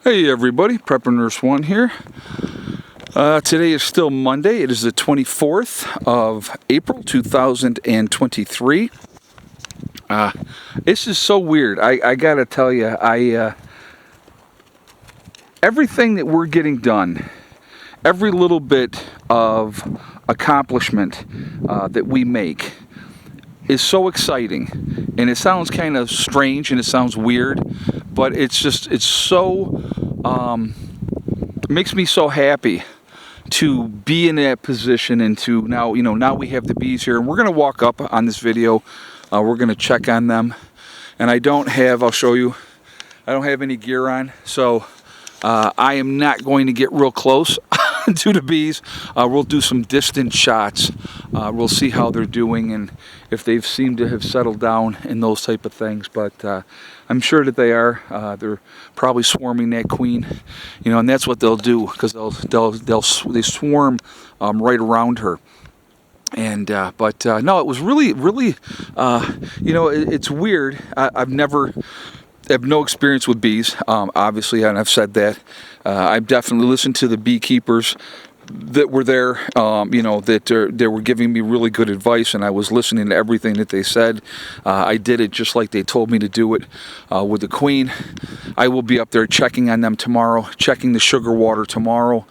Hey everybody, Prepper Nurse 1 here. Today is still Monday. It is the 24th of April 2023. This is so weird. I gotta tell you, everything that we're getting done, every little bit of accomplishment that we make is so exciting. And it sounds kind of strange and it sounds weird, but it makes me so happy to be in that position and to now we have the bees here, and we're going to walk up on this video. We're going to check on them, and I'll show you, I don't have any gear on, so I am not going to get real close to the bees. We'll do some distant shots. We'll see how they're doing and if they've seemed to have settled down and those type of things, but I'm sure that they are. They're probably swarming that queen, and that's what they'll do, because they swarm right around her. And but no, it was really it's weird. I have no experience with bees, obviously, and I've said that. I've definitely listened to the beekeepers that were there, they were giving me really good advice, and I was listening to everything that they said. I did it just like they told me to do it with the queen. I will be up there checking on them tomorrow, checking the sugar water tomorrow,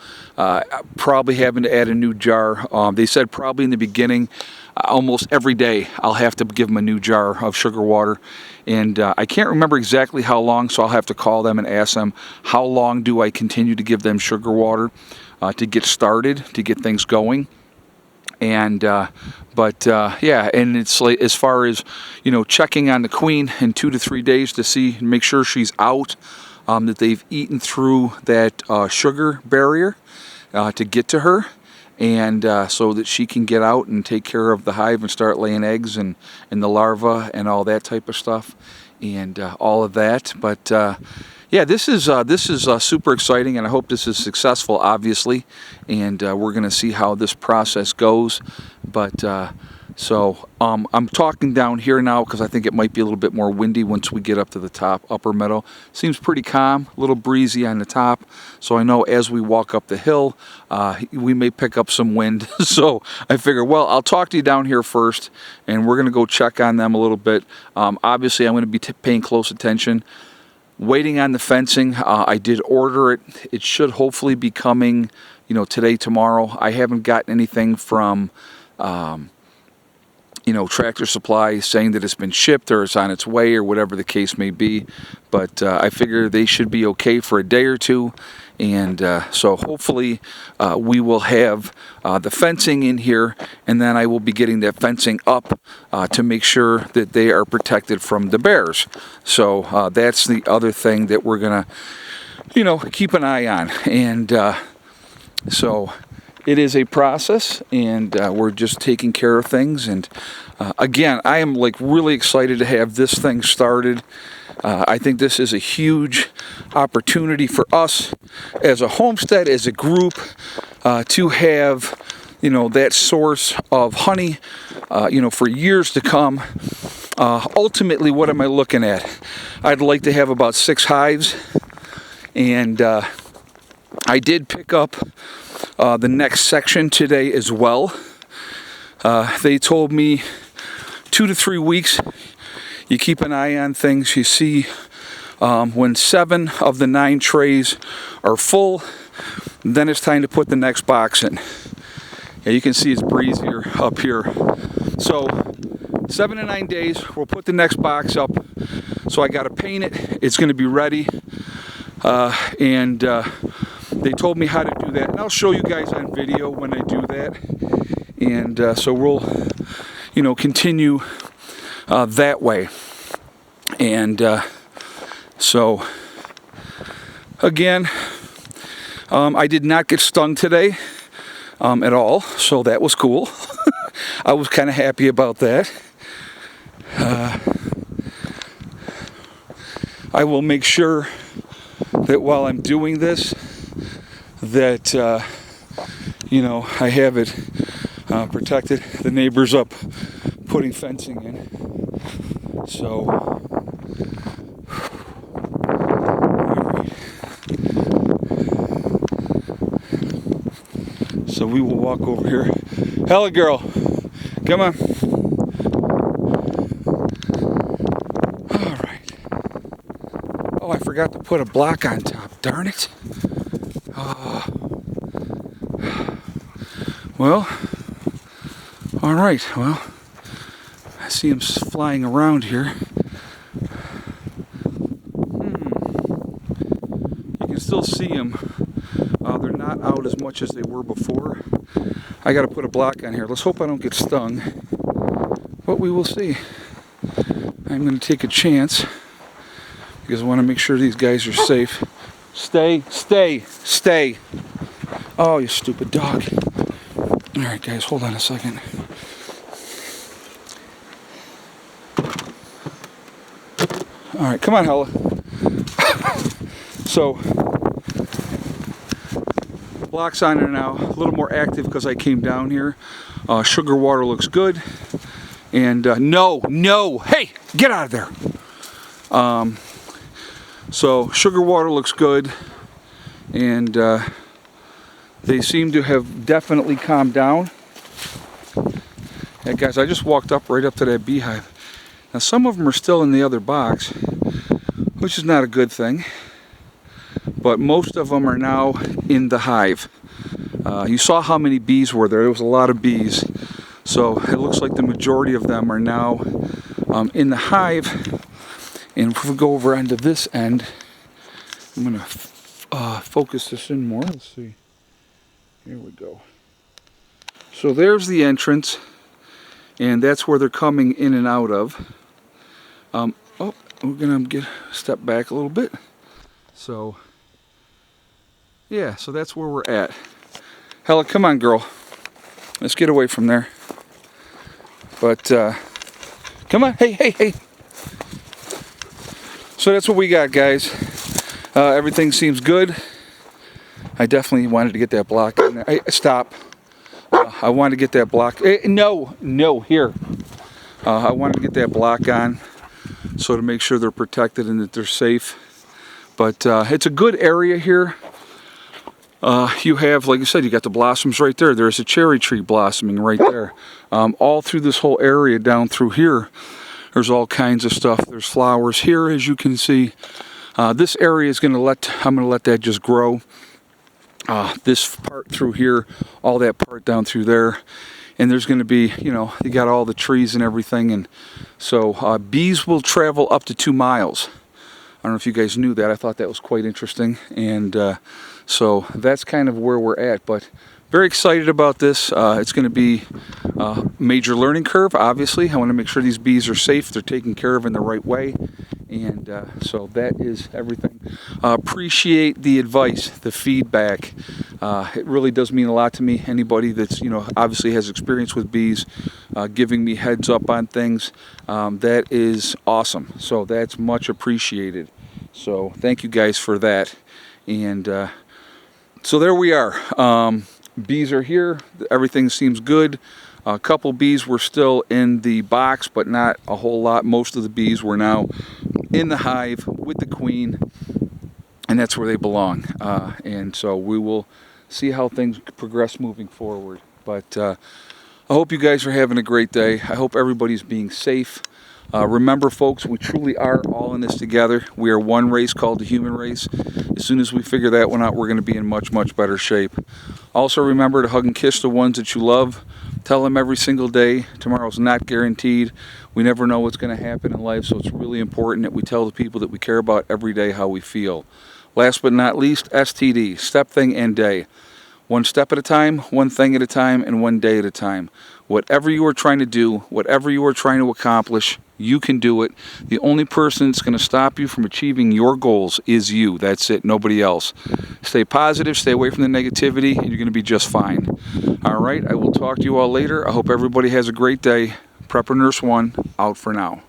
probably having to add a new jar. They said probably in the beginning, almost every day, I'll have to give them a new jar of sugar water. And I can't remember exactly how long, so I'll have to call them and ask them, how long do I continue to give them sugar water to get started, to get things going. And yeah, and it's like, as far as checking on the queen in 2 to 3 days to make sure she's out, that they've eaten through that sugar barrier to get to her, and so that she can get out and take care of the hive and start laying eggs and the larvae and all that type of stuff, and all of that. But yeah, this is super exciting, and I hope this is successful, obviously, and we're going to see how this process goes. But so I'm talking down here now because I think it might be a little bit more windy once we get up to the top, upper meadow. Seems pretty calm, a little breezy on the top, so I know as we walk up the hill, we may pick up some wind. So I figure, well, I'll talk to you down here first, and we're going to go check on them a little bit. Obviously, I'm going to be paying close attention. Waiting on the fencing. I did order it. It should hopefully be coming, today, tomorrow. I haven't gotten anything from, Tractor Supply saying that it's been shipped or it's on its way or whatever the case may be. But I figure they should be okay for a day or two. And so hopefully we will have the fencing in here, and then I will be getting that fencing up to make sure that they are protected from the bears. So that's the other thing that we're going to, keep an eye on. And so it is a process, and we're just taking care of things. And again, I am really excited to have this thing started. I think this is a huge opportunity for us as a homestead, as a group, to have, that source of honey, for years to come. Ultimately, what am I looking at? I'd like to have about 6 hives, and I did pick up the next section today as well. They told me 2 to 3 weeks. You keep an eye on things. You see when 7 of the 9 trays are full, then it's time to put the next box in. Yeah, you can see it's breezier up here. So 7 to 9 days, we'll put the next box up. So I got to paint it. It's going to be ready. And they told me how to do that. And I'll show you guys on video when I do that. And so we'll, continue that way. And so again, I did not get stung today at all, so that was cool. I was kind of happy about that. I will make sure that while I'm doing this, that I have it protected. The neighbor's up putting fencing in. So, all right. So we will walk over here. Hella girl, come on. All right. Oh, I forgot to put a block on top, darn it. Well, all right, well, I see them flying around here. You can still see them. They're not out as much as they were before. I got to put a block on here. Let's hope I don't get stung, but we will see. I'm going to take a chance because I want to make sure these guys are safe. Stay, stay, stay. Oh, you stupid dog. All right, guys, hold on a second. All right, come on, Hella. So, block's on there now. A little more active because I came down here. Sugar water looks good. And no, hey, get out of there. So sugar water looks good, and they seem to have definitely calmed down. Yeah, guys, I just walked right up to that beehive. Now some of them are still in the other box, which is not a good thing. But most of them are now in the hive. You saw how many bees were there. There was a lot of bees. So it looks like the majority of them are now in the hive. And if we go over onto this end, I'm going to focus this in more. Let's see. Here we go. So there's the entrance. And that's where they're coming in and out of. Oh, we're going to step back a little bit. So, yeah, so that's where we're at. Hella, come on, girl. Let's get away from there. But, come on. Hey. So that's what we got, guys. Everything seems good. I definitely wanted to get that block in there. Hey, stop. I wanted to get that block. No, here. I wanted to get that block on so to make sure they're protected and that they're safe. But it's a good area here. You have, like I said, you got the blossoms right there. There's a cherry tree blossoming right there. All through this whole area down through here, there's all kinds of stuff. There's flowers here, as you can see. This area is I'm going to let that just grow. This part through here, all that part down through there. And there's going to be, you got all the trees and everything. And so bees will travel up to 2 miles. I don't know if you guys knew that. I thought that was quite interesting. And so that's kind of where we're at. But very excited about this. It's going to be a major learning curve, obviously. I want to make sure these bees are safe. They're taken care of in the right way. And so that is everything. Appreciate the advice, the feedback. It really does mean a lot to me. Anybody that's, obviously has experience with bees, giving me heads up on things, that is awesome. So that's much appreciated. So thank you guys for that. And so there we are. Bees are here. Everything seems good. A couple bees were still in the box, but not a whole lot. Most of the bees were now in the hive with the queen, and that's where they belong. And so we will see how things progress moving forward. But I hope you guys are having a great day. I hope everybody's being safe. Remember, folks, we truly are all in this together. We are one race called the human race. As soon as we figure that one out, we're going to be in much, much better shape. Also, remember to hug and kiss the ones that you love. Tell them every single day. Tomorrow's not guaranteed. We never know what's going to happen in life, so it's really important that we tell the people that we care about every day how we feel. Last but not least, STD, step, thing, and day. One step at a time, one thing at a time, and one day at a time. Whatever you are trying to do, whatever you are trying to accomplish, you can do it. The only person that's going to stop you from achieving your goals is you. That's it, nobody else. Stay positive, stay away from the negativity, and you're going to be just fine. All right, I will talk to you all later. I hope everybody has a great day. Prepper Nurse 1, out for now.